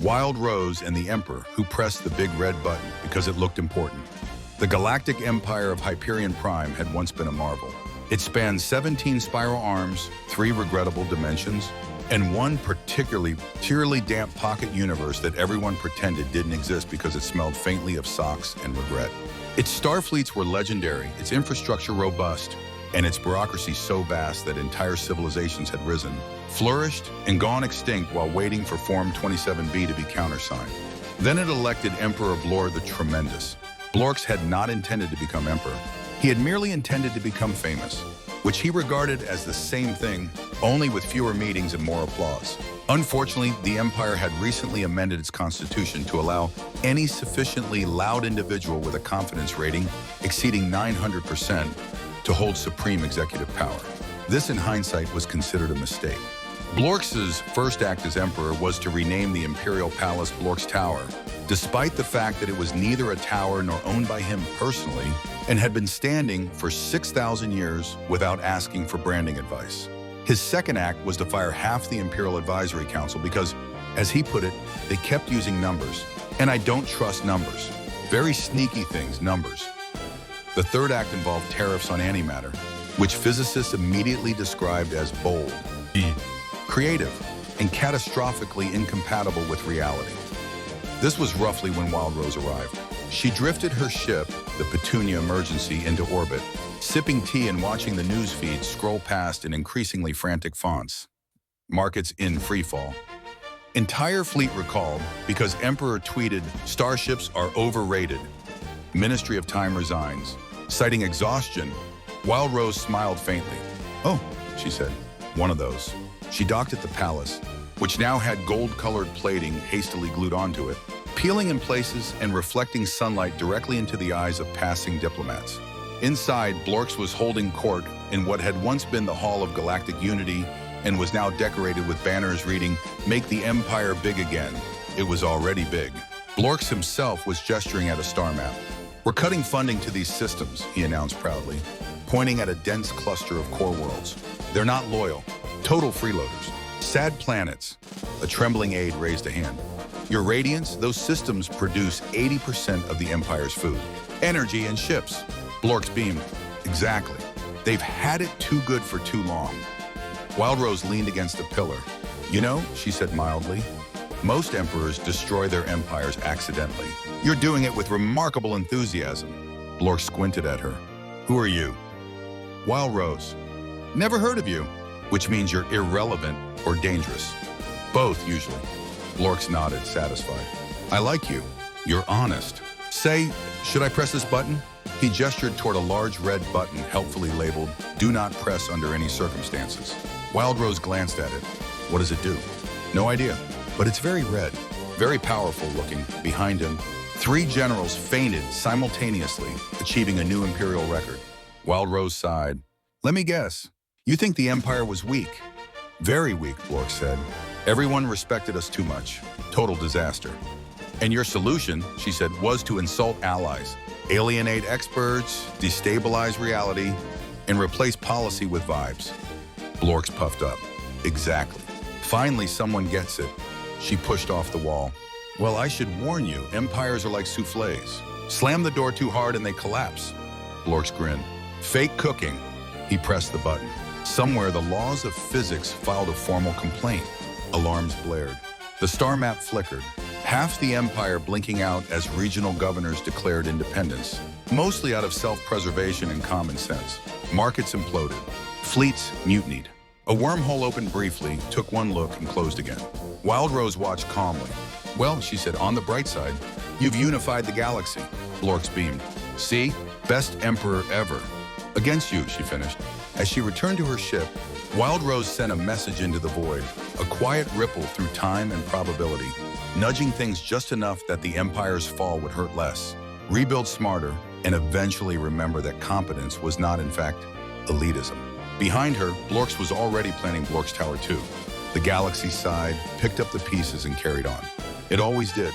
Wild Rose and the Emperor, who pressed the big red button because it looked important. The galactic empire of Hyperion Prime had once been a marvel. It spanned 17 spiral arms, 3 regrettable dimensions, and one particularly damp pocket universe that everyone pretended didn't exist because it smelled faintly of socks and regret. Its star fleets were legendary, its infrastructure robust, and its bureaucracy so vast that entire civilizations had risen, flourished, and gone extinct while waiting for Form 27B to be countersigned. Then it elected Emperor Blor the Tremendous. Blorx had not intended to become emperor. He had merely intended to become famous, which he regarded as the same thing, only with fewer meetings and more applause. Unfortunately, the empire had recently amended its constitution to allow any sufficiently loud individual with a confidence rating exceeding 900% to hold supreme executive power. This, in hindsight, was considered a mistake. Blorx's first act as emperor was to rename the imperial palace Blorx Tower, despite the fact that it was neither a tower nor owned by him personally and had been standing for 6,000 years without asking for branding advice. His second act was to fire half the Imperial Advisory Council because, as he put it, they kept using numbers. And I don't trust numbers. Very sneaky things, numbers. The third act involved tariffs on antimatter, which physicists immediately described as bold, creative, and catastrophically incompatible with reality. This was roughly when Wild Rose arrived. She drifted her ship, the Petunia Emergency, into orbit, sipping tea and watching the news feed scroll past in increasingly frantic fonts. Markets in freefall. Entire fleet recalled because Emperor tweeted, "Starships are overrated. Ministry of Time resigns." Citing exhaustion, Wild Rose smiled faintly. "Oh," she said, "one of those." She docked at the palace, which now had gold-colored plating hastily glued onto it, peeling in places and reflecting sunlight directly into the eyes of passing diplomats. Inside, Blorx was holding court in what had once been the Hall of Galactic Unity and was now decorated with banners reading, "Make the Empire Big Again." It was already big. Blorx himself was gesturing at a star map. "We're cutting funding to these systems," he announced proudly, pointing at a dense cluster of core worlds. "They're not loyal. Total freeloaders. Sad planets." A trembling aide raised a hand. "Your Radiance, those systems produce 80% of the Empire's food. Energy and ships." Blorx beamed. "Exactly. They've had it too good for too long." Wild Rose leaned against a pillar. "You know," she said mildly, "most emperors destroy their empires accidentally. You're doing it with remarkable enthusiasm." Blorx squinted at her. "Who are you?" "Wild Rose." "Never heard of you." "Which means you're irrelevant or dangerous." "Both, usually." Blorx nodded, satisfied. "I like you. You're honest. Say, should I press this button?" He gestured toward a large red button helpfully labeled, "Do not press under any circumstances." Wild Rose glanced at it. "What does it do?" "No idea, but it's very red, very powerful looking." Behind him, 3 generals fainted simultaneously, achieving a new imperial record. Wild Rose sighed. "Let me guess. You think the Empire was weak?" "Very weak," Blorx said. "Everyone respected us too much. Total disaster." "And your solution," she said, "was to insult allies, alienate experts, destabilize reality, and replace policy with vibes." Blorx puffed up. "Exactly. Finally, someone gets it." She pushed off the wall. "Well, I should warn you, empires are like soufflés. Slam the door too hard and they collapse." Blorx grinned. "Fake cooking." He pressed the button. Somewhere, the laws of physics filed a formal complaint. Alarms blared. The star map flickered. Half the empire blinking out as regional governors declared independence, mostly out of self-preservation and common sense. Markets imploded. Fleets mutinied. A wormhole opened briefly, took one look, and closed again. Wild Rose watched calmly. "Well," she said, "on the bright side, you've unified the galaxy." Blorx beamed. "See? Best emperor ever." "Against you," she finished. As she returned to her ship, Wild Rose sent a message into the void, a quiet ripple through time and probability, nudging things just enough that the Empire's fall would hurt less. Rebuild smarter, and eventually remember that competence was not, in fact, elitism. Behind her, Blorx was already planning Blorx Tower 2. The galaxy sighed, picked up the pieces, and carried on. It always did.